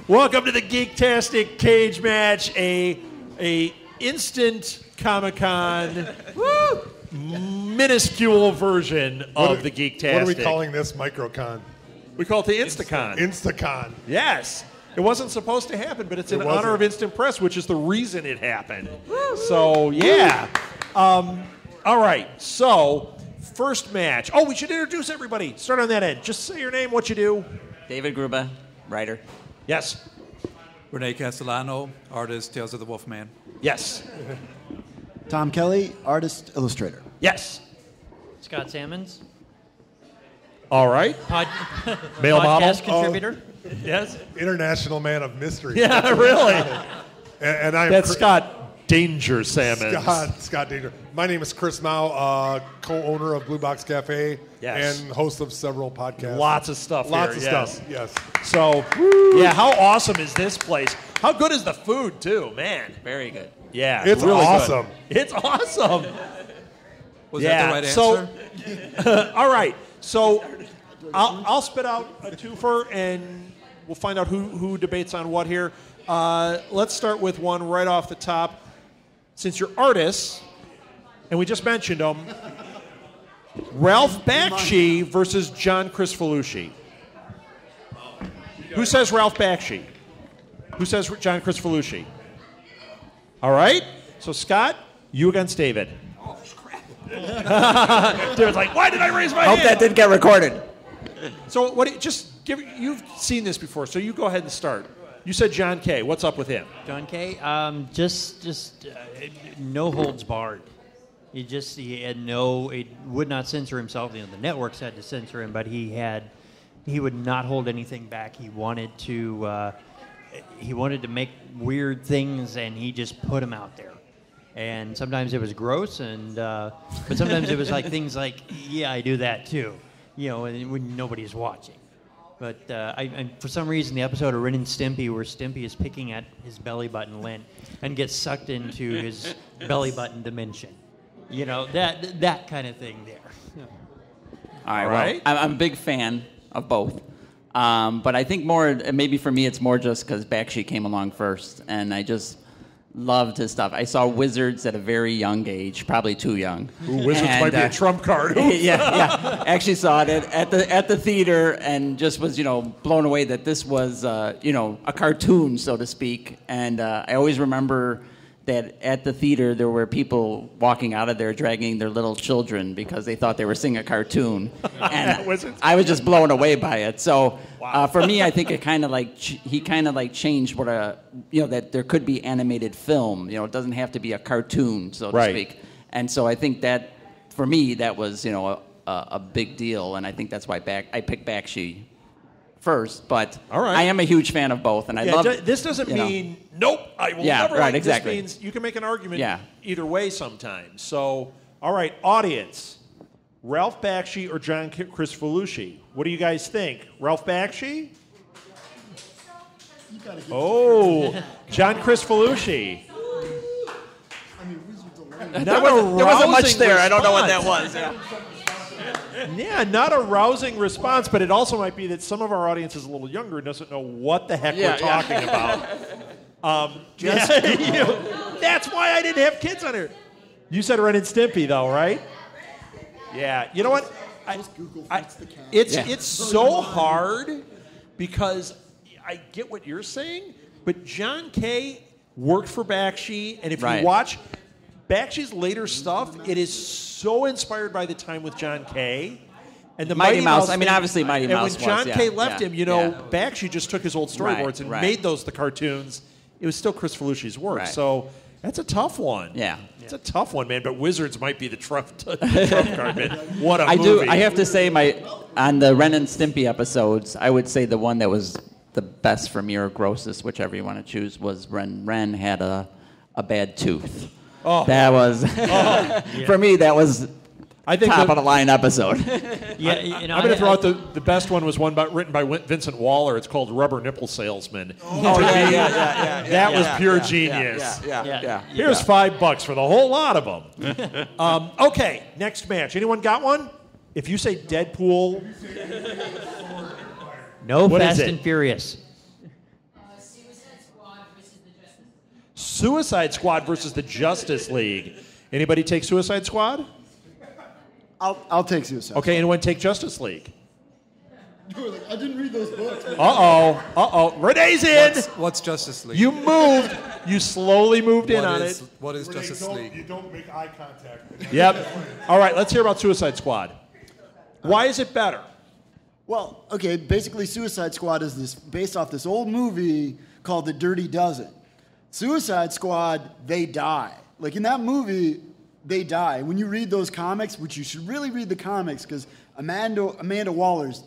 Welcome to the Geektastic cage match, a instant Comic-Con minuscule version of the Geektastic. What are we calling this Microcon? We call it the Instacon. Instacon. Yes. It wasn't supposed to happen, but it's in honor of Instant Press, which is the reason it happened. So, yeah. All right. So, first match. Oh, we should introduce everybody. Start on that end. Just say your name, what you do. David Gruba, writer. Yes. Renee Castellano, artist, Tales of the Wolfman. Yes. Tom Kelly, artist, illustrator. Yes. Scott Sammons. All right. Male model. Podcast contributor. Yes. International man of mystery. Yeah, really. and I'm That's Scott Danger Sammons. Scott Danger. My name is Chris Mao, co-owner of Blue Box Cafe, Yes. and host of several podcasts. Lots of stuff Lots here, of yes. stuff, yes. So, yeah, how awesome is this place? How good is the food, too, man? Very good. Yeah, It's really awesome. Good. It's awesome. Was that the right answer? All right. So, I'll spit out a twofer, and we'll find out who debates on what here. Let's start with one right off the top. Since you're artists, and we just mentioned them, Ralph Bakshi versus John Kricfalusi. Who says Ralph Bakshi? Who says John Kricfalusi? All right. So, Scott, you against David. Oh, crap. David's like, why did I raise my hand? Hope that didn't get recorded. So, you've seen this before, so you go ahead and start. You said John Kay. What's up with him? John Kay, just no holds barred. He would not censor himself. You know, the networks had to censor him, but he would not hold anything back. He wanted to make weird things, and he just put them out there. And sometimes it was gross, but sometimes it was like things like, yeah, I do that too, you know, and when nobody's watching. But for some reason, the episode of Ren and Stimpy, where Stimpy is picking at his belly button lint and gets sucked into his belly button dimension, you know, that kind of thing there. All right. Well, I'm a big fan of both. But I think maybe for me, it's more just because Bakshi came along first, and I just loved his stuff. I saw Wizards at a very young age, probably too young. Ooh, Wizards might be a trump card. yeah. Actually saw it at the theater and just was, blown away that this was, a cartoon, so to speak. And I always remember that at the theater there were people walking out of there dragging their little children because they thought they were seeing a cartoon, and I was just blown away by it. So for me, I think it he changed what that there could be animated film. It doesn't have to be a cartoon, so to speak. And so I think that for me that was a big deal, and I think that's why I picked Bakshi first, but I am a huge fan of both, and I love. This doesn't mean nope. I will never. Right, exactly. This means you can make an argument either way sometimes. So, all right, audience, Ralph Bakshi or John Kricfalusi? What do you guys think? Ralph Bakshi? Oh, John Kricfalusi. There wasn't much there. I don't know what that was. Yeah, not a rousing response, but it also might be that some of our audience is a little younger and doesn't know what the heck we're talking about. That's why I didn't have kids on here. You said Ren and Stimpy, though, right? Yeah. You know what? It's so hard because I get what you're saying, but John Kay worked for Bakshi, and if you watch Bakshi's later stuff, it is so inspired by the time with John Kay. And the Mighty Mouse. I mean, obviously Mighty Mouse. And when John Kay left him, Bakshi just took his old storyboards and made those the cartoons. It was still Kricfalusi's work. Right. So that's a tough one. Yeah. It's a tough one, man. But Wizards might be the trump card, man. What a movie. I have to say, on the Ren and Stimpy episodes, I would say the one that was the best for me or grossest, whichever you want to choose, was when Ren had a bad tooth. Oh. That was, for me, that was top of the line episode. I'm going to throw out the best one was one written by Vincent Waller. It's called Rubber Nipple Salesman. That was pure genius. Here's $5 for the whole lot of them. Okay, next match. Anyone got one? If you say Deadpool, no Fast and Furious. Suicide Squad versus the Justice League. Anybody take Suicide Squad? I'll take Suicide. Okay, anyone take Justice League? I didn't read those books. Renee's in. What's Justice League? You moved. You slowly moved in on it. What is Justice League? You don't make eye contact. Yep. All right, let's hear about Suicide Squad. Why is it better? Well, okay, basically Suicide Squad is based off this old movie called The Dirty Dozen. Suicide Squad, they die. Like in that movie, they die. When you read those comics, which you should really read the comics, because Amanda Waller's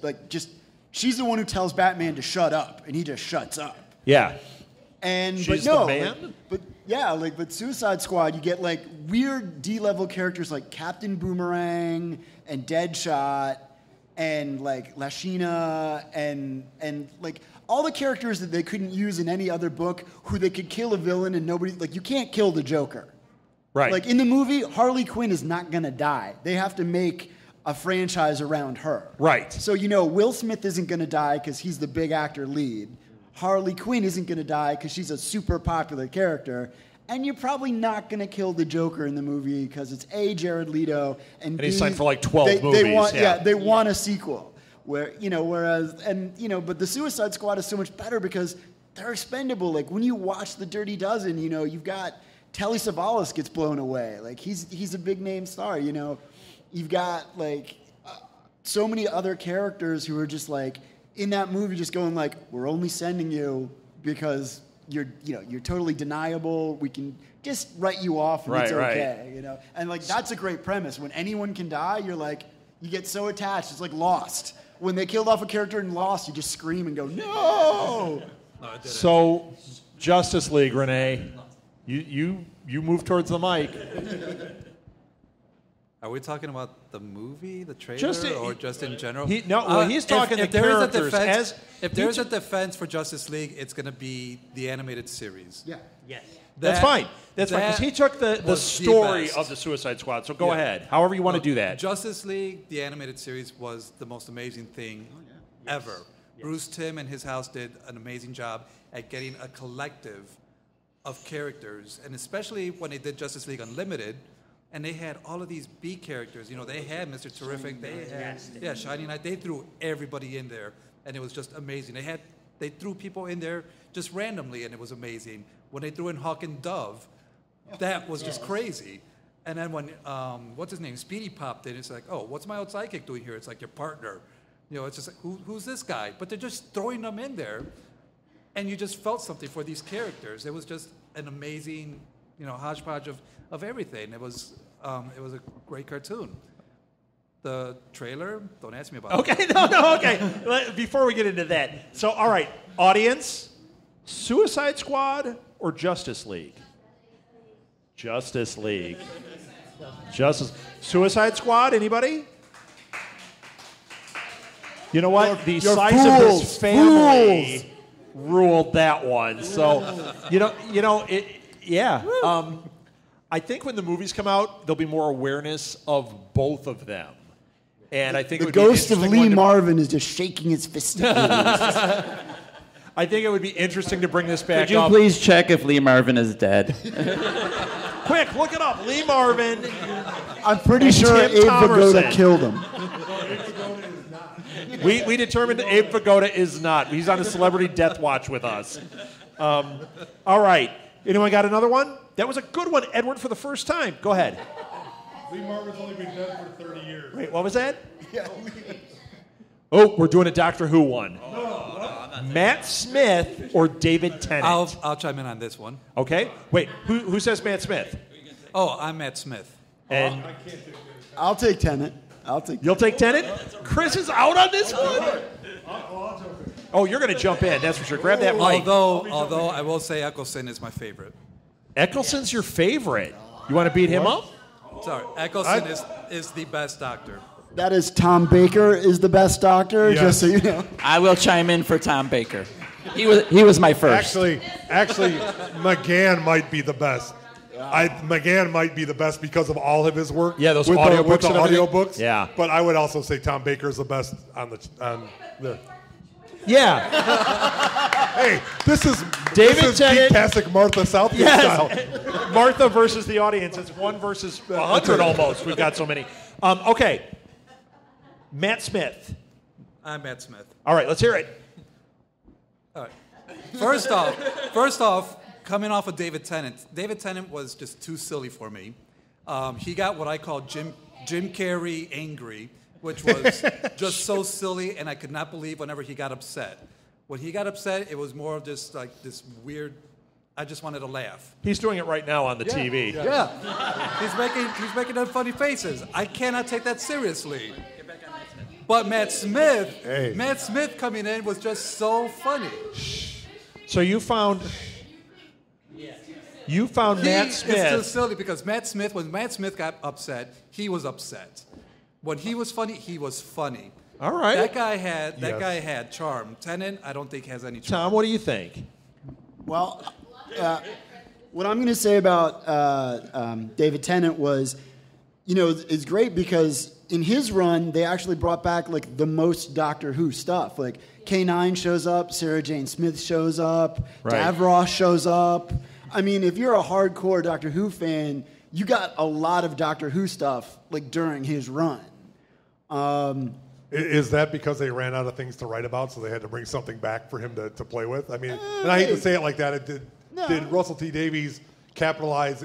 she's the one who tells Batman to shut up, and he just shuts up. Yeah. But Suicide Squad, you get like weird D-level characters like Captain Boomerang and Deadshot and like Lashina and like all the characters that they couldn't use in any other book, who they could kill a villain and nobody, like you can't kill the Joker. Right. Like in the movie, Harley Quinn is not gonna die. They have to make a franchise around her. Right. So Will Smith isn't gonna die because he's the big actor lead. Harley Quinn isn't gonna die because she's a super popular character. And you're probably not going to kill the Joker in the movie because it's A, Jared Leto, and he's B, signed for like 12 movies. They want a sequel. But the Suicide Squad is so much better because they're expendable. Like when you watch The Dirty Dozen, you've got Telly Savalas gets blown away. Like he's a big name star. You've got so many other characters who are just like in that movie, just going like, we're only sending you because you're totally deniable. We can just write you off and it's okay, And like that's a great premise. When anyone can die, you're like, you get so attached. It's like Lost. When they killed off a character in Lost, you just scream and go, no. So, Justice League, Renee, you move towards the mic. Are we talking about the movie, the trailer, or just in general? He's talking the characters. If there's a defense for Justice League, it's going to be the animated series. Yeah. Yes. That's fine. Because he took the story of the Suicide Squad. So go ahead. However you want to do that. Justice League, the animated series, was the most amazing thing ever. Yes. Bruce Timm and his house did an amazing job at getting a collective of characters, and especially when they did Justice League Unlimited. And they had all of these B characters. They had Mr. Terrific. They had Shining Knight. They threw everybody in there, and it was just amazing. They threw people in there just randomly, and it was amazing. When they threw in Hawk and Dove, that was just crazy. And then when what's his name, Speedy popped in, it's like, oh, what's my old sidekick doing here? It's like your partner. It's just like, who's this guy? But they're just throwing them in there, and you just felt something for these characters. It was just an amazing, hodgepodge of everything. It was a great cartoon. The trailer, don't ask me about it. Okay. Before we get into that, so all right, audience, Suicide Squad or Justice League? Justice League. Suicide Squad, anybody? You know what? The size of his family ruled that one. So, I think when the movies come out, there'll be more awareness of both of them. And I think the ghost of Lee Marvin is just shaking his fist at me. I think it would be interesting to bring this back up. Could you please check if Lee Marvin is dead? Quick, look it up. Lee Marvin. I'm pretty sure Abe Vigoda killed him. We determined that Abe Vigoda is not. He's on a celebrity death watch with us. All right. Anyone got another one? That was a good one, Edward, for the first time. Go ahead. Lee Marvin's only been dead for 30 years. Wait, what was that? Oh, we're doing a Doctor Who one. Matt Smith or David Tennant? I'll chime in on this one. Okay. Wait, who says Matt Smith? Oh, I'm Matt Smith. And I'll take Tennant. You'll take Tennant? Chris is out on this one? Oh, you're going to jump in, that's for sure. Grab that mic. Although I will say Eccleston is my favorite. Eccleston's your favorite. You want to beat him up? Sorry, Eccleston is the best Doctor. That is Tom Baker is the best Doctor, just so you know. I will chime in for Tom Baker. He was my first. Actually, McGann might be the best. McGann might be the best because of all of his work. Yeah, those with audiobooks. The audiobooks. Yeah. But I would also say Tom Baker is the best on there. Yeah. Hey, this is David Tennant. Geektastic Martha Southgate style. Martha versus the audience. It's 1 versus 100 almost. We've got so many. Okay. Matt Smith. I'm Matt Smith. All right, let's hear it. All right. First off, coming off of David Tennant was just too silly for me. He got what I call Jim Carrey angry, which was just so silly, and I could not believe whenever he got upset. When he got upset, it was more of just like this weird. I just wanted to laugh. He's doing it right now on the TV. Yeah. He's making them funny faces. I cannot take that seriously. But Matt Smith coming in was just so funny. So you found Matt Smith. It's too silly because when Matt Smith got upset, he was upset. When he was funny, he was funny. All right. That guy had charm. Tennant, I don't think has any charm. Tom, what do you think? Well, what I'm going to say about David Tennant was, it's great because in his run, they actually brought back like the most Doctor Who stuff. Like K9 shows up, Sarah Jane Smith shows up, right. Davros shows up. I mean, if you're a hardcore Doctor Who fan, you got a lot of Doctor Who stuff like during his run. Is that because they ran out of things to write about, so they had to bring something back for him to play with? I mean, and I hate to say it like that. Did Russell T Davies capitalize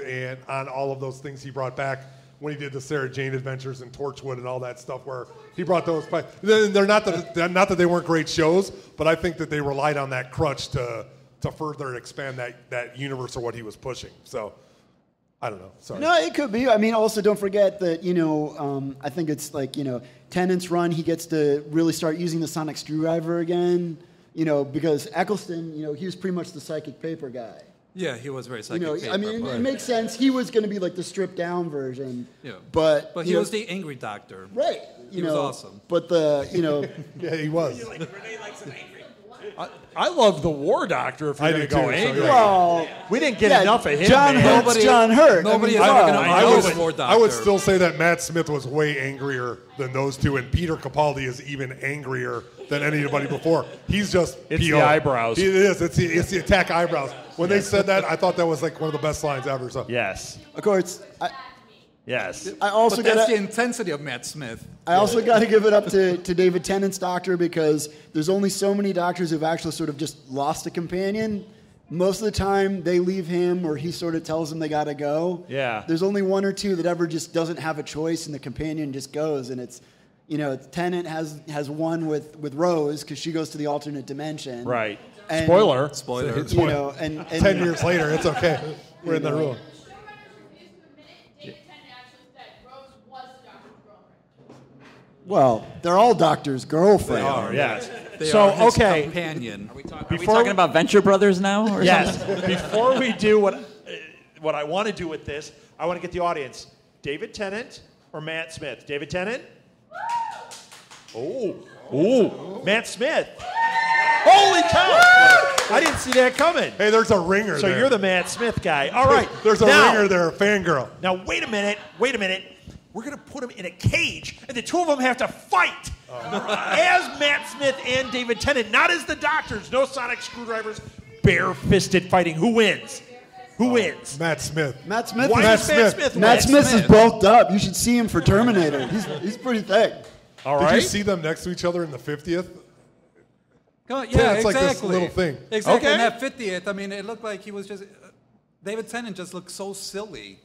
on all of those things he brought back when he did the Sarah Jane Adventures and Torchwood and all that stuff, where he brought those back? They're not that they weren't great shows, but I think that they relied on that crutch to further expand that universe or what he was pushing. So I don't know. Sorry. No, it could be. I mean, also don't forget that, I think it's like, Tennant's run, he gets to really start using the sonic screwdriver again, because Eccleston, he was pretty much the psychic paper guy. Yeah, he was very psychic paper. I mean, it makes sense. He was going to be like the stripped down version. Yeah. But he was the angry doctor. Right. He was awesome. But yeah, he was. Renee likes an angry. I love the War Doctor. If you're going to go angry, well, we didn't get enough of him. John man. Hurt's John Hurt. Nobody is ever going to know War Doctor. I would still say that Matt Smith was way angrier than those two, and Peter Capaldi is even angrier than anybody before. He's just it's PO. the eyebrows. It is. It's the attack eyebrows. When they said that, I thought that was like one of the best lines ever. So Yes. Of course. Yes. I also But that's the intensity of Matt Smith. I also got to give it up to David Tennant's doctor, because there's only so many doctors who've actually sort of just lost a companion. Most of the time, they leave him, or he sort of tells them they got to go. Yeah. There's only 1 or 2 that ever just doesn't have a choice, and the companion just goes. And it's, Tennant has one with Rose, because she goes to the alternate dimension. Right. And, Spoiler. And 10 years later, it's okay. We're in the room. Well, they're all Doctor's girlfriend. They are, yes. They So, are his okay. companion. Are we talking about Venture Brothers now? Or Yes. something? Before we do what I want to do with this, I want to get the audience. David Tennant or Matt Smith? David Tennant? Oh. Matt Smith. Holy cow! I didn't see that coming. Hey, there's a ringer So there. you're the Matt Smith guy. All right. There's a ringer there, a fangirl. Now, wait a minute. We're going to put them in a cage, and the two of them have to fight as Matt Smith and David Tennant, not as the doctors. No sonic screwdrivers, bare-fisted fighting. Who wins? Who wins? Matt Smith. Matt Smith. Why Matt does Matt Smith. Smith Matt win? Smith is bulked up. You should see him for Terminator. He's pretty thick. All Did right. you see them next to each other in the 50th? Yeah, it's exactly. like this little thing. Exactly. Okay. In that 50th, I mean, it looked like he was just. David Tennant just looked so silly.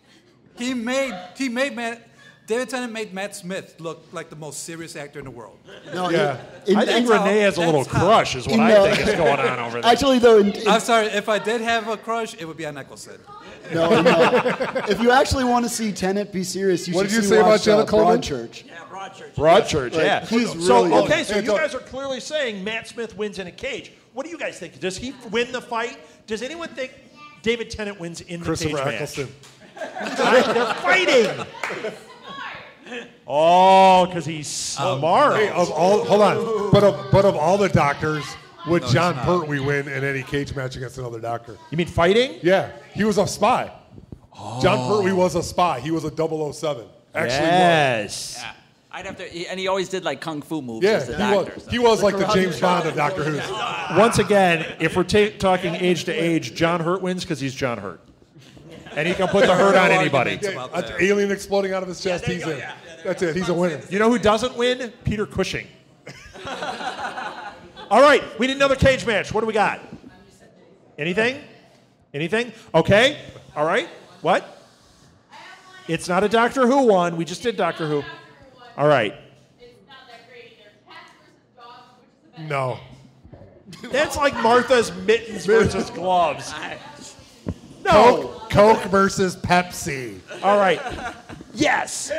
David Tennant made Matt Smith look like the most serious actor in the world. No, Yeah. I think Renee has a little that's how- crush, is what I think is going on over there. Actually, though, I'm sorry, if I did have a crush, it would be on Eccleston. no. If you actually want to see Tennant be serious, you What should did you see say about watch, Jenna Coleman? Broadchurch. Yeah, Broadchurch. Broadchurch, Like, yeah. he's so really okay, good. so Hey, you guys are clearly saying Matt Smith wins in a cage. What do you guys think? Does he win the fight? Does anyone think David Tennant wins in the Christopher cage Eccleston. match? They're fighting. Oh, because he's smart. Hey, hold on. But of all the doctors, would John Pertwee win in any cage match against another doctor? You mean fighting? Yeah, he was a spy. John Pertwee was a spy. He was a 007. Actually was. Yes. I'd have to, and he always did like kung fu moves as the Yeah, doctor. he was like the James Bond of Doctor Who. Once again, if we're talking age to age, John Hurt wins because he's John Hurt. And he can put the hurt on anybody. An alien exploding out of his chest, he's in. That's it, he's a winner. You know who doesn't win? Peter Cushing. All right, we need another cage match. What do we got? Anything? Anything? Okay. All right. What? It's not a Doctor Who one. We just did Doctor Who. All right. No. That's like Martha's mittens versus gloves. No. Coke versus Pepsi. All right. Yes.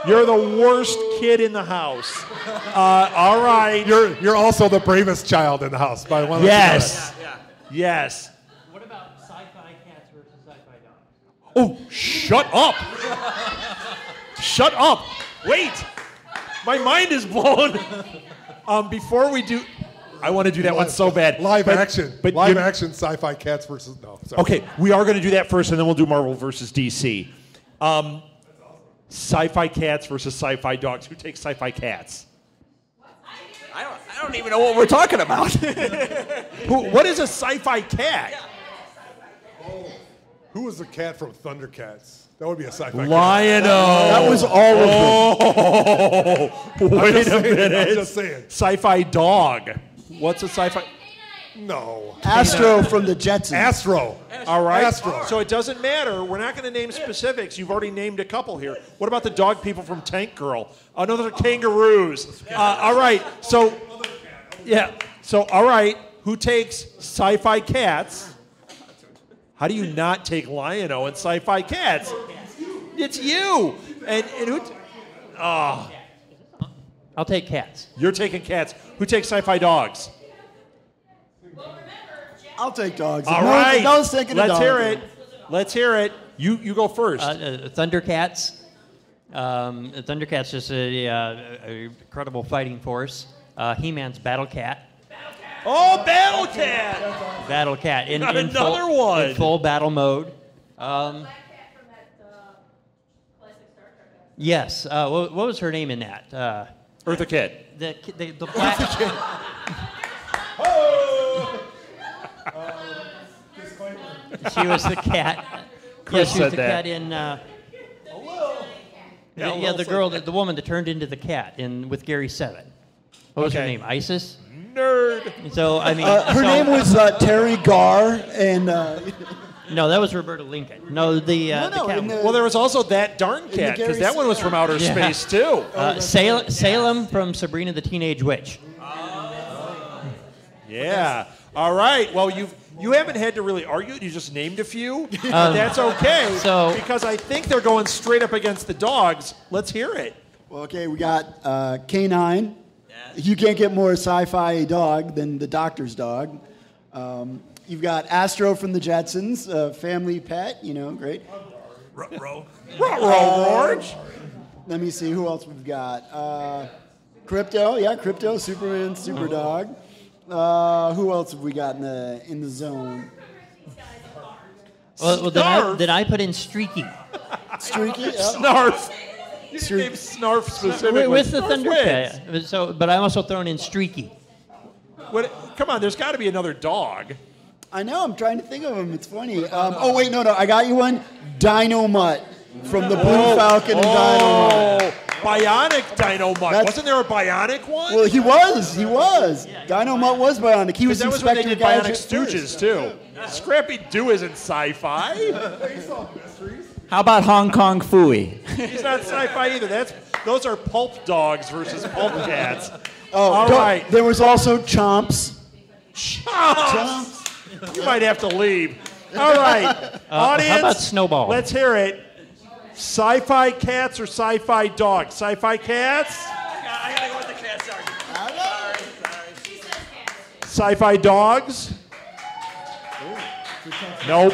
You're the worst kid in the house. All right. You're also the bravest child in the house. By one. Yes. Yes. What about sci-fi cats versus sci-fi dogs? Oh, shut up. Shut up. Wait. My mind is blown. Before we do, I want to do that one so bad. Live action. But Live action sci-fi cats versus no. Sorry. Okay, we are going to do that first, and then we'll do Marvel versus DC. Sci-fi cats versus sci-fi dogs. Who takes sci-fi cats? I don't even know what we're talking about. What is a sci-fi cat? Who was the cat from Thundercats? That would be a sci-fi cat. Lion-O. That was all of them. Oh, wait a I'm minute. just saying. Sci-fi dog. What's a sci-fi? No. Astro from the Jetsons. Astro. All right. Astro. So it doesn't matter. We're not going to name specifics. You've already named a couple here. What about the dog people from Tank Girl? Oh, no, those are kangaroos. All right. So, yeah. So, all right. Who takes sci-fi cats? How do you not take Lion-O and sci-fi cats? It's you. And who? Oh, I'll take cats. you're taking cats. Who takes sci-fi dogs? I'll take dogs. All right. No one's taking a Let's dog. hear it. Let's hear it. You go first. Thundercats. Thundercats is a incredible fighting force. He-Man's Battle Cat. Oh, Battle Cat! Battle Cat in Got in another full, one. in full battle mode. Yes. What was her name in that? Eartha Kitt. The black. She was the cat. Chris she was said the that. cat in. Yeah, The girl, the woman that turned into the cat in with Gary Seven. What was her Okay. name? Isis. Nerd. So I mean, Her name was Terry Garr, and no, that was Roberta Lincoln. No, the No, cat. in the- Well, there was also that darn the cat, because Gary that one was from outer Yeah. space, too. Salem from Sabrina the Teenage Witch. Yeah. All right. Well, you haven't had to really argue it. You just named a few. But that's okay. so- because I think they're going straight up against the dogs. Let's hear it. well, okay, we got K9. You can't get more sci-fi dog than the Doctor's dog. You've got Astro from the Jetsons, family pet. Great. George. Let me see who else we've got. Crypto, Superman, super dog. Who else have we got in the zone? Well, then I put in Streaky Streaky. Yep. Snarf. You didn't name Snarf specifically. with the Snarf Thundercat. wins. So, but I'm also throwing in Streaky. Come on, there's got to be another dog. I know. I'm trying to think of him. It's funny. Oh wait, no. I got you one. Dino Mutt from the Blue Falcon and Dino Mutt. Bionic Dino Mutt. That's- Wasn't there a bionic one? Well, he was. Dino Mutt was bionic. He was that was when they Inspector did Bionic Gadget Stooges, first. too. Scrappy Doo isn't sci-fi. How about Hong Kong Phooey? He's not sci-fi either. Those are pulp dogs versus pulp cats. Oh, All right. There was also Chomps. Chomps. You might have to leave. All right. Audience. How about Snowball? Let's hear it. Sci-fi cats or sci-fi dogs? Sci-fi cats? I gotta go with the cats argument. Sci-fi dogs? Nope.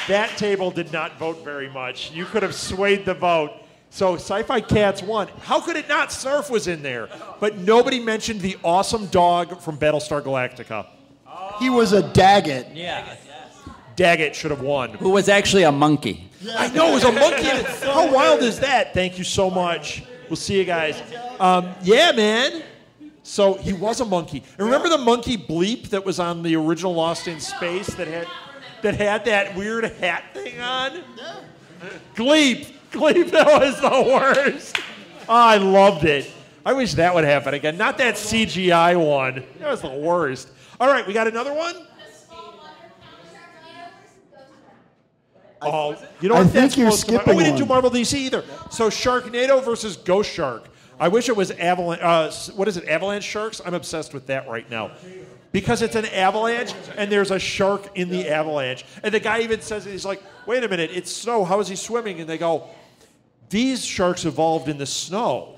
That table did not vote very much. You could have swayed the vote. So sci-fi cats won. How could it not? Surf was in there. But nobody mentioned the awesome dog from Battlestar Galactica. He was a Daggett. Yeah. Daggett should have won. Who was actually a monkey. I know, it was a monkey. How wild is that? Thank you so much. We'll see you guys. Yeah, man. So he was a monkey. And remember the monkey Bleep that was on the original Lost in Space that had that weird hat thing on? Yeah. Gleep, that was the worst. Oh, I loved it. I wish that would happen again. Not that CGI one. That was the worst. All right, we got another one? Oh, you know what? I think you're skipping we didn't do one. Marvel DC either. So Sharknado versus Ghost Shark. I wish it was Avalanche. What is it? Avalanche Sharks? I'm obsessed with that right now. Because it's an avalanche and there's a shark in the avalanche. And the guy even says it. He's like, wait a minute, it's snow. How is he swimming? And they go, these sharks evolved in the snow.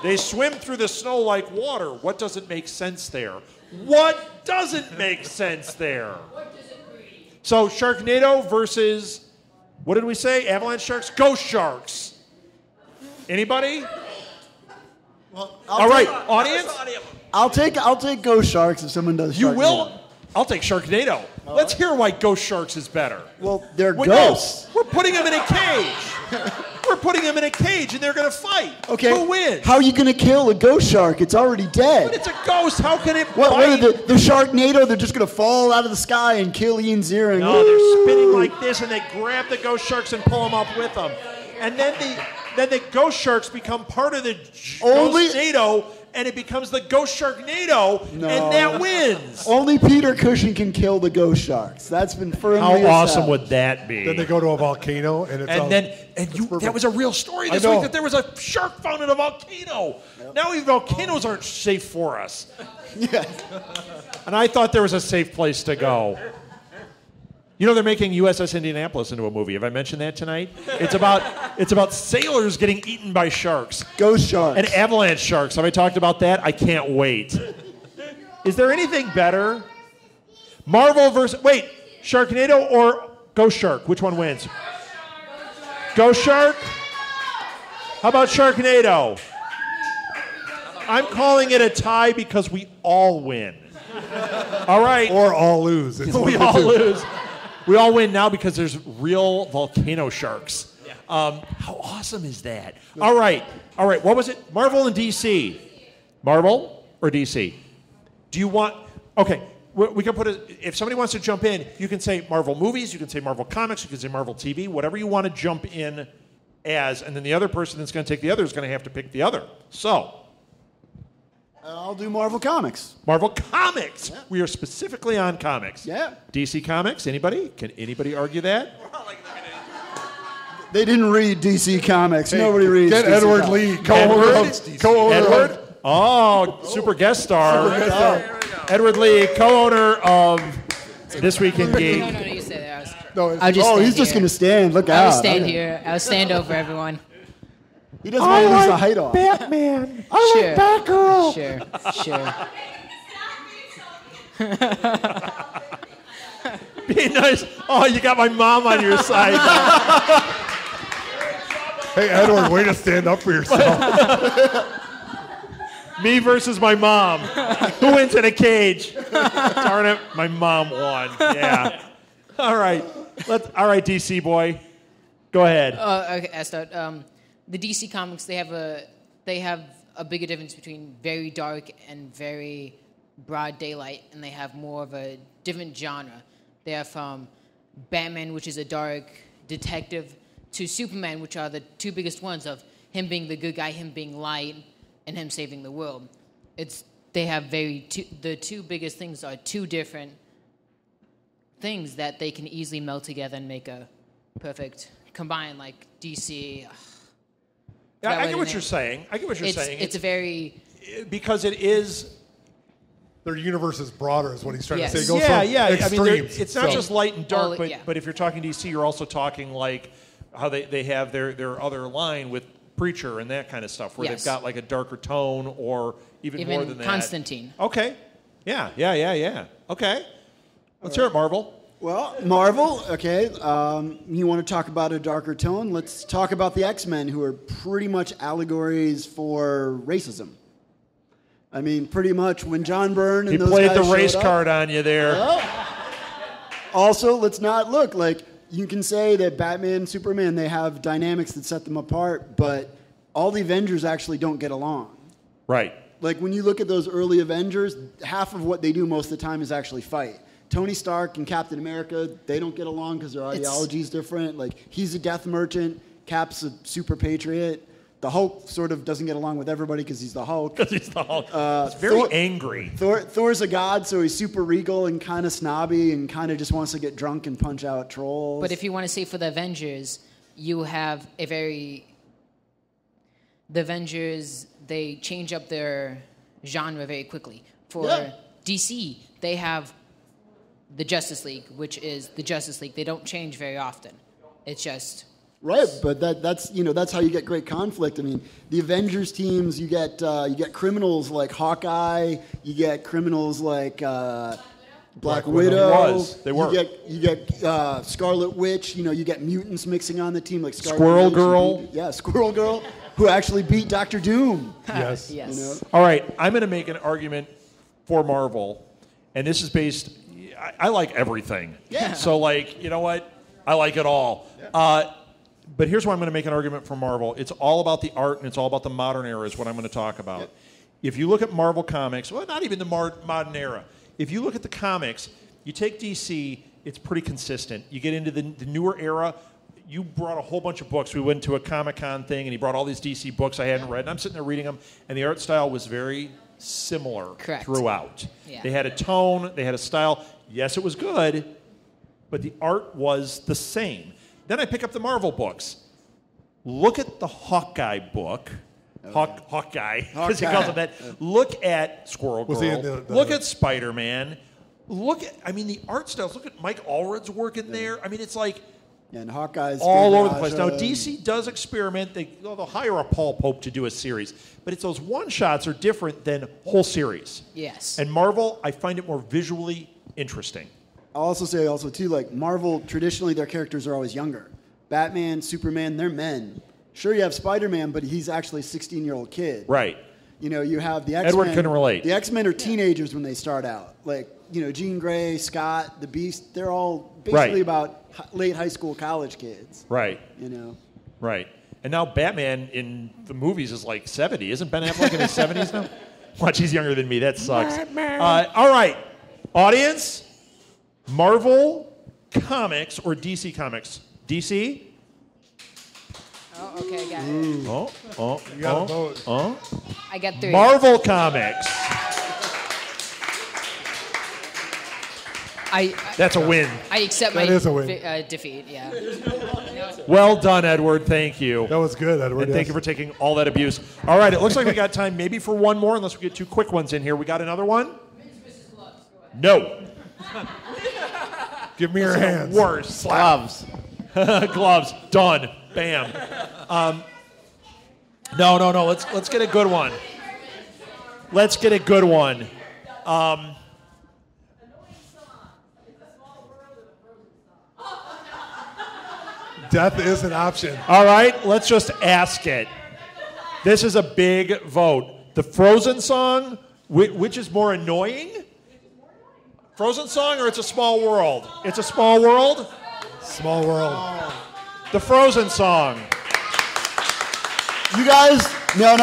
They swim through the snow like water. What doesn't make sense there? What doesn't make sense there? So Sharknado versus, what did we say? Avalanche Sharks? Ghost Sharks. Anybody? Well, All right, audience? I'll take Ghost Sharks if someone does. You Sharknado. will? I'll take Sharknado. Let's hear why Ghost Sharks is better. Well, they're Wait, ghosts. No, we're putting them in a cage. We're putting them in a cage, and they're going to fight. Okay. Who wins? How are you going to kill a ghost shark? It's already dead. But it's a ghost. How can it What bite? are the Sharknado? They're just going to fall out of the sky and kill Ian Ziering. No, they're spinning like this, and they grab the ghost sharks and pull them up with them. And then the ghost sharks become part of the Ghostnado, and it becomes the Ghost Sharknado, and that wins. Only Peter Cushing can kill the ghost sharks. That's been firmly How awesome established. would that be? Then they go to a volcano, and that was a real story this week that there was a shark found in a volcano. Yep. Now even volcanoes aren't safe for us. Yeah. And I thought there was a safe place to go. You know, they're making USS Indianapolis into a movie. Have I mentioned that tonight? It's about sailors getting eaten by sharks. Ghost sharks. And avalanche sharks. Have I talked about that? I can't wait. Is there anything better? Marvel versus... Wait, Sharknado or Ghost Shark? Which one wins? Ghost Shark? How about Sharknado? I'm calling it a tie because we all win. All right. Or all lose. It's We all lose. We all win now because there's real volcano sharks. Yeah. How awesome is that? All right. What was it? Marvel and DC. Marvel or DC? Do you want... Okay. We can put if somebody wants to jump in, you can say Marvel movies, you can say Marvel comics, you can say Marvel TV, whatever you want to jump in as, and then the other person that's going to take the other is going to have to pick the other. So... I'll do Marvel Comics. Marvel Comics. Yeah. We are specifically on comics. Yeah. DC Comics. Anybody? Can anybody argue that? They didn't read DC Comics. Nobody reads Get DC Edward Comics. Lee, co-owner Edward? Oh, super guest star. Edward Lee, co-owner of This Week in Geek. No, you say that. He's just going to stand. Look out. I'll stand here. I'll stand over everyone. He doesn't want to lose the height off. Batman. Sure. Batgirl. Sure. Be nice. Oh, you got my mom on your side. Hey, Edward, way to stand up for yourself. Me versus my mom. Who wins in a cage? Darn it, my mom won. Yeah. All right. All right, DC boy. Go ahead. Okay, I start. The DC Comics, they have a bigger difference between very dark and very broad daylight, and they have more of a different genre. They have from Batman, which is a dark detective, to Superman, which are the two biggest ones of him being the good guy, him being light, and him saving the world. They have the two biggest things are two different things that they can easily meld together and make a perfect combine, like DC. I get what you're saying. It's a very... Because it is... Their universe is broader, is what he's trying to say. It goes Extremes, I mean, it's not just light and dark, yeah. but if you're talking DC, you're also talking like how they have their other line with Preacher and that kind of stuff, where they've got like a darker tone or even more than that. Constantine. Okay. Yeah. Okay. Let's hear it, Marvel. Well, Marvel, okay. You want to talk about a darker tone? Let's talk about the X-Men, who are pretty much allegories for racism. I mean, pretty much when John Byrne and he those played guys the race showed card on you there. Well, Also, let's not look like you can say that Batman, Superman, they have dynamics that set them apart, but all the Avengers actually don't get along. Right. Like when you look at those early Avengers, half of what they do most of the time is actually fight. Tony Stark and Captain America, they don't get along because their ideology is different. Like he's a death merchant, Cap's a super patriot. The Hulk sort of doesn't get along with everybody because he's the Hulk. Because he's the Hulk. He's very angry. Thor's a god, so he's super regal and kind of snobby and kind of just wants to get drunk and punch out trolls. But if you want to say for the Avengers, you have the Avengers, they change up their genre very quickly. For DC, they have the Justice League, which is the Justice League. They don't change very often. It's just... Right, but that's how you get great conflict. I mean, the Avengers teams, you get criminals like Hawkeye, you get criminals like Black Widow. They were. You get Scarlet Witch. You get mutants mixing on the team like Squirrel Girl. Squirrel Girl, who actually beat Dr. Doom. Yes. Yes. All right, I'm going to make an argument for Marvel, and this is based. I like everything. Yeah. So you know what? I like it all. But here's why I'm going to make an argument for Marvel. It's all about the art and it's all about the modern era is what I'm going to talk about. Yep. If you look at Marvel Comics, well, not even the modern era. If you look at the comics, you take DC, it's pretty consistent. You get into the newer era, you brought a whole bunch of books. We went to a Comic-Con thing, and he brought all these DC books I hadn't read, and I'm sitting there reading them, and the art style was very similar throughout. Yeah. They had a tone, they had a style. Yes, it was good, but the art was the same. Then I pick up the Marvel books. Look at the Hawkeye book. Hawkeye, because he calls him that. Look at Squirrel Girl. Look at Spider-Man. The art styles. Look at Mike Allred's work in there. I mean, it's like and Hawkeye's all over the place. Now, DC does experiment. They'll hire a Paul Pope to do a series. But it's those one-shots are different than whole series. Yes. And Marvel, I find it more visually interesting. I'll also say Marvel, traditionally their characters are always younger. Batman, Superman, they're men. Sure, you have Spider-Man, but he's actually a 16-year-old kid. Right. You have the X-Men. Edward couldn't relate. The X-Men are teenagers when they start out. Jean Grey, Scott, the Beast, they're all basically about late high school, college kids. Right. Right. And now Batman in the movies is like 70. Isn't Ben Affleck in his 70s now? Watch, he's younger than me. That sucks. All right. Audience, Marvel Comics or DC Comics? DC? Oh, okay, I got it. You got to vote. I got 3. Marvel Comics. That's a win. I accept That my is a win. defeat, yeah. Well done, Edward. Thank you. That was good, Edward. And thank you for taking all that abuse. All right, it looks like we got time maybe for one more, unless we get 2 quick ones in here. We got another one? No. Give me your hands. Worse. Gloves. Gloves. Done. Bam. No. Let's get a good one. Let's get a good one. Death is an option. All right, let's just ask it. This is a big vote. The Frozen song, which is more annoying? Frozen song or It's a Small World? It's a Small World? Small world. The Frozen song. You guys, no.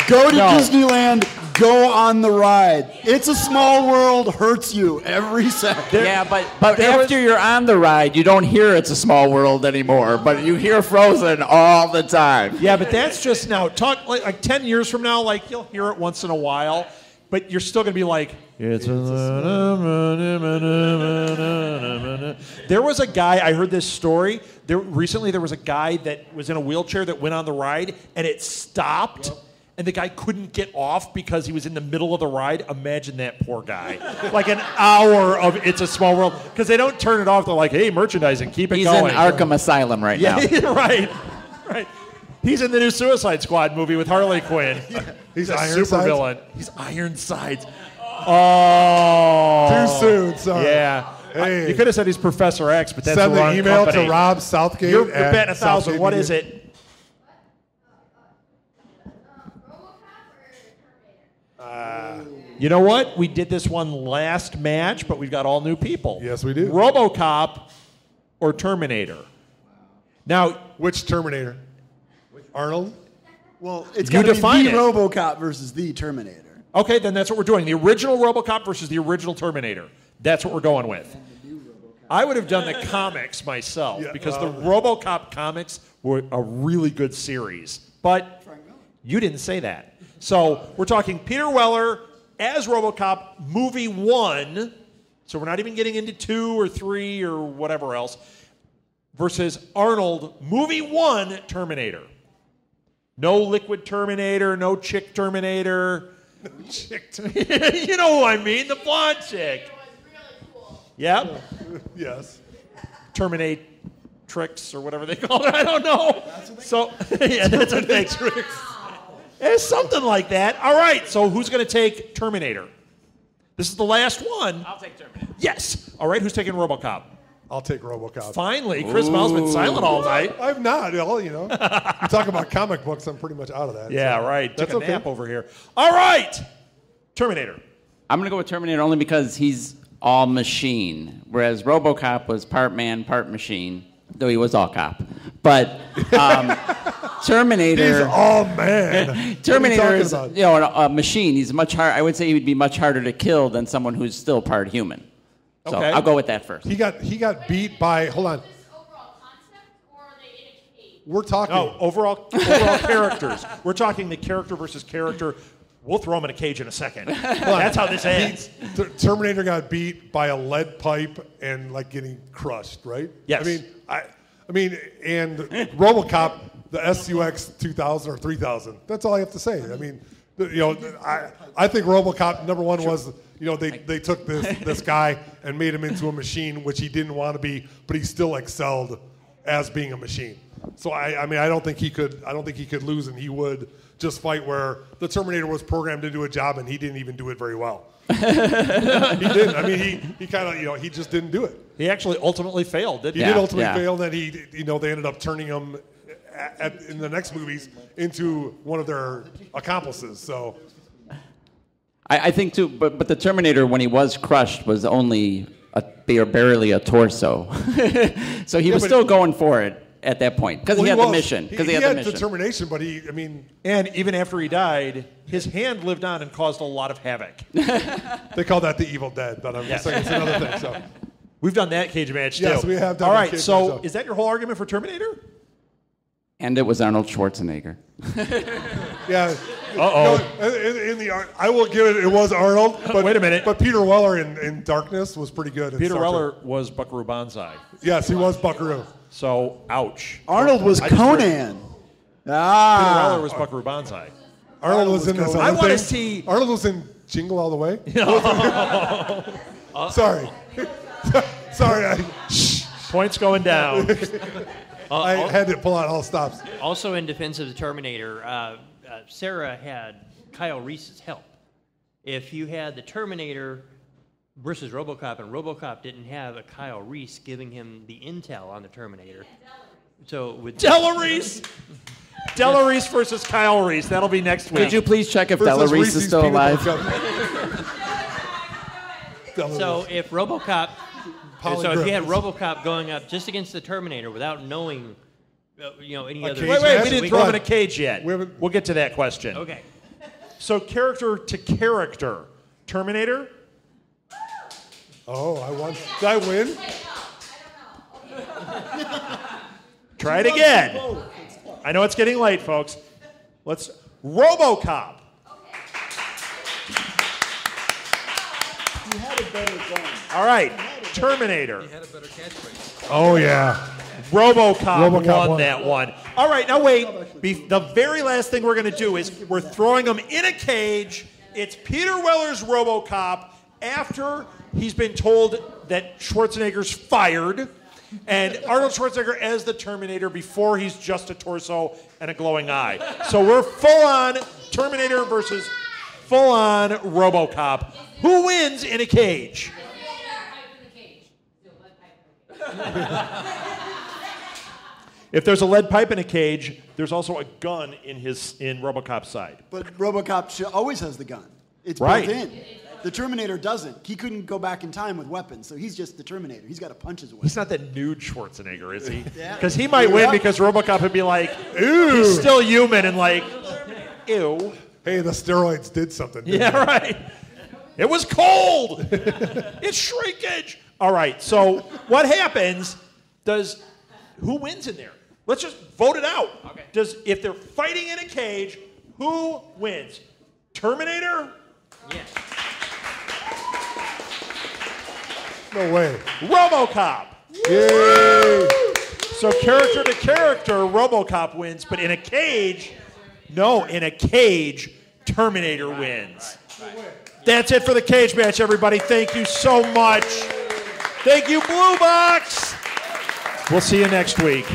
Go to Disneyland. Go on the ride. It's a Small World hurts you every second. But after you're on the ride, you don't hear It's a Small World anymore, but you hear Frozen all the time. Yeah, but that's just now. Talk like 10 years from now, you'll hear it once in a while, but you're still going to be like, it's a... There was a guy, I heard this story, recently there was a guy that was in a wheelchair that went on the ride, and it stopped. Yep. And the guy couldn't get off because he was in the middle of the ride. Imagine that poor guy. Like an hour of It's a Small World. Because they don't turn it off. They're like, hey, merchandising, keep it going. He's in Arkham Asylum right now. Right. He's in the new Suicide Squad movie with Harley Quinn. He's a super villain. He's Ironsides. Oh. Too soon, sorry. Yeah. Hey. You could have said he's Professor X, but that's Send the wrong email company. to Rob Southgate. You're betting 1,000. What Media. is it? You know what? We did this one last match, but we've got all new people. Yes, we do. RoboCop or Terminator? Now, Which Terminator? Arnold? Well, it's You got to be define the it. RoboCop versus the Terminator. okay, then that's what we're doing. The original RoboCop versus the original Terminator. That's what we're going with. I would have done the comics myself because the RoboCop comics were a really good series. But you didn't say that. So we're talking Peter Weller as RoboCop, movie 1. So we're not even getting into 2 or 3 or whatever else. Versus Arnold, movie 1, Terminator. No liquid Terminator, no chick Terminator. No chick. You know who I mean, the blonde chick. Yep. Yes. Terminate tricks or whatever they call it. I don't know. So yeah, that's what they tricks. It's something like that. All right. So who's going to take Terminator? This is the last one. I'll take Terminator. Yes. All right. Who's taking RoboCop? I'll take RoboCop. Finally, Chris Mel's been silent all night. I'm not. Well, you talk about comic books, I'm pretty much out of that. Yeah, so right. That's Took a okay. nap over here. All right. Terminator. I'm going to go with Terminator only because he's all machine, whereas RoboCop was part man, part machine, though he was all cop. But Terminator... He's all man. Terminator is about? a machine. He's much hard. I would say he would be much harder to kill than someone who's still part human. So Okay. I'll go with that first. He got beat by. Hold on. We're talking. No, overall characters. We're talking the character versus character. We'll throw him in a cage in a second. That's how this ends. Terminator got beat by a lead pipe and like getting crushed, right? Yes. I mean, and RoboCop, the SUX 2000 or 3000. That's all I have to say. I mean, I think RoboCop number one was, they took this guy and made him into a machine, which he didn't want to be, but he still excelled as being a machine. So I don't think he could lose, and he would just fight where the Terminator was programmed to do a job and he didn't even do it very well. He didn't. I mean, he kind of, he just didn't do it. He actually ultimately failed, didn't He he? did ultimately fail, and then they ended up turning him in the next movies into one of their accomplices. So I think too, but the Terminator, when he was crushed, was only barely a torso. So he was still going for it at that point because he had the mission. He had determination, but and even after he died, his hand lived on and caused a lot of havoc. They call that the Evil Dead, but I'm just saying it's another thing. So we've done that cage match too. Yes, we have done All that right, cage so match. is that your whole argument for Terminator? And it was Arnold Schwarzenegger. Yeah. Uh-oh. No, in the I will give it. It was Arnold. But Wait a minute. But Peter Weller in Darkness was pretty good. Peter Weller was Buckaroo Banzai. Yes, he was Buckaroo. So, ouch. Arnold was I just Conan. Peter Weller was Ah. Buckaroo Banzai. Arnold was in this. I other want to thing. see. Arnold was in Jingle All the Way. Sorry. Sorry. Points going down. I had to pull out all stops. Also, in defense of the Terminator, Sarah had Kyle Reese's help. If you had the Terminator versus RoboCop, and RoboCop didn't have a Kyle Reese giving him the intel on the Terminator, so with Della Reese versus Kyle Reese. That'll be next week. Could you please check if Versus Della Reese Reese's is still peanut alive? butter cup. So if RoboCop, Polly so if you had Griffiths. RoboCop going up just against the Terminator without knowing, any other. cage Wait, match? we didn't throw him in a cage yet. We haven't- We'll get to that question. Okay. So, character to character. Terminator? Oh, I won. Did I win? Try it again. I know it's getting late, folks. Let's. RoboCop. You had a better gun. All right. Terminator. He had a better catchphrase. Oh yeah. RoboCop won won. that one. All right, now wait. The very last thing we're going to do is we're throwing him in a cage. It's Peter Weller's RoboCop after he's been told that Schwarzenegger's fired, and Arnold Schwarzenegger as the Terminator before he's just a torso and a glowing eye. So we're full-on Terminator versus full-on RoboCop. Who wins in a cage? If there's a lead pipe in a cage, there's also a gun in RoboCop's side. But RoboCop always has the gun. It's Right. built in. The Terminator doesn't. He couldn't go back in time with weapons, so he's just the Terminator. He's got to punch his way. He's not that nude Schwarzenegger, is he? Yeah. Because he might win because RoboCop would be like, ew. He's still human and like, ew. Hey, the steroids did something. Didn't Yeah, they? right. It was cold. It's shrinkage. All right, so what happens who wins in there? Let's just vote it out. Okay. If they're fighting in a cage, who wins? Terminator? Yes. No way. RoboCop. Yay! So character to character, RoboCop wins, but in a cage, Terminator wins. That's it for the cage match, everybody. Thank you so much. Thank you, Blue Box. We'll see you next week.